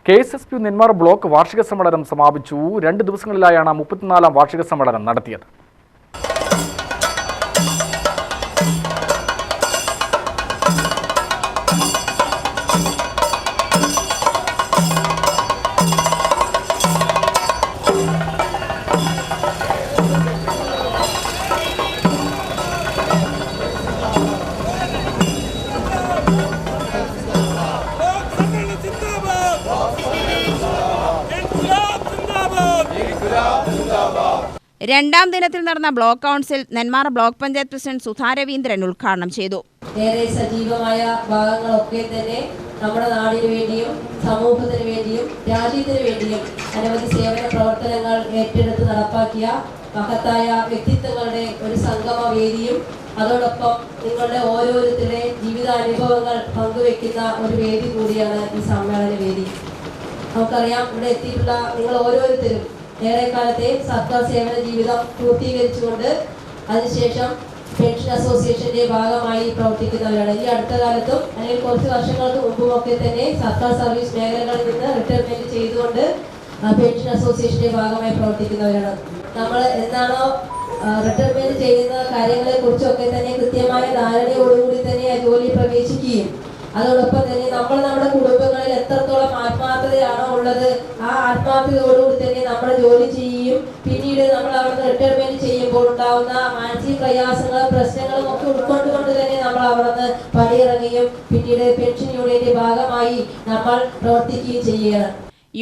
KSSPU Nenmara block വാർഷിക സമ്മേളനം സമാപിച്ചു. 2 ദിവസങ്ങളിലായാണ് 34ാം വാർഷിക സമ്മേളനം നടത്തിയത്. രണ്ടാം ദിനത്തിൽ നടന്ന block council Nenmara block panchayat president Sudha Raveendran ഉദ്ഘാടനം ചെയ്തു. ഏറെ സജീവമായ ഭാഗങ്ങളൊക്കെ തന്നെ നമ്മുടെ നാടിനു വേണ്ടിയും സമൂഹത്തിന് വേണ്ടിയും രാജ്യത്തിന് വേണ്ടിയും അനവധി സേവന പ്രവർത്തനങ്ങൾ ഏറ്റെടുത്ത് നടപ്പാക്കിയ മഹത്തായ വ്യക്തിത്വങ്ങളുടെ ഒരു സംഗമ വേദിയും അതോടൊപ്പം നിങ്ങളുടെ ഓരോരുത്തരുടെ ജീവിതാനുഭവങ്ങൾ പങ്കുവെക്കുന്ന ഒരു വേദി കൂടിയാണ് ഈ സമ്മേളന വേദി. നമുക്കറിയാം, ഇവിടെ എത്തിയിട്ടുള്ള നിങ്ങൾ ഓരോരുത്തരും ഏറെക്കാലത്തെ സർക്കാർ സേവന ജീവിതം പൂർത്തീകരിച്ചുകൊണ്ട് അതിനുശേഷം പെൻഷൻ അസോസിയേഷന്റെ ഭാഗമായി പ്രവർത്തിക്കുന്നവരാണ്. ഈ അടുത്ത കാലത്തും അല്ലെങ്കിൽ കുറച്ച് വർഷങ്ങൾക്ക് മുമ്പുമൊക്കെ തന്നെ സർക്കാർ സർവീസ് മേഖലകളിൽ നിന്ന് റിട്ടയർമെന്റ് ചെയ്തുകൊണ്ട് പെൻഷൻ അസോസിയേഷന്റെ ഭാഗമായി പ്രവർത്തിക്കുന്നവരാണ്. നമ്മൾ എന്താണോ റിട്ടയർമെന്റ് ചെയ്യുന്ന കാര്യങ്ങളെ കുറിച്ചൊക്കെ തന്നെ കൃത്യമായ ധാരണയോടുകൂടി തന്നെ ആ ജോലി പ്രവേശിക്കുകയും അതോടൊപ്പം തന്നെ നമ്മൾ നമ്മുടെ കുടുംബങ്ങളിൽ എത്രത്തോളം ആത്മാർത്ഥതയാണോ ഉള്ളത്, ആ ആത്മാർത്ഥതയോടുകൂടി തന്നെ നമ്മൾ ജോലി ചെയ്യുകയും പിന്നീട് നമ്മൾ അവിടുന്ന് റിട്ടയർമെന്റ് ചെയ്യുമ്പോൾ ഉണ്ടാവുന്ന മാനസിക പ്രയാസങ്ങളും പ്രശ്നങ്ങളും ഒക്കെ ഉൾക്കൊണ്ടുകൊണ്ട് തന്നെ നമ്മൾ അവിടുന്ന് പണിയിറങ്ങുകയും പിന്നീട് പെൻഷൻ യൂണിയന്റെ ഭാഗമായി നമ്മൾ പ്രവർത്തിക്കുകയും ചെയ്യുകയാണ്.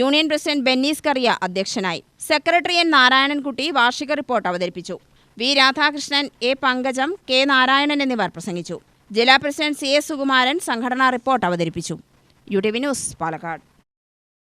യൂണിയൻ പ്രസിഡന്റ് ബെന്നീസ് കറിയ അധ്യക്ഷനായി. സെക്രട്ടറി എൻ നാരായണൻകുട്ടി വാർഷിക റിപ്പോർട്ട് അവതരിപ്പിച്ചു. V Radhakrishnan, A Pankajam, K Narayanan എന്നിവർ പ്രസംഗിച്ചു. ജില്ലാ പ്രസിഡന്റ് CS സുകുമാരൻ സംഘടനാ റിപ്പോർട്ട് അവതരിപ്പിച്ചു. UTV news, Palakkad.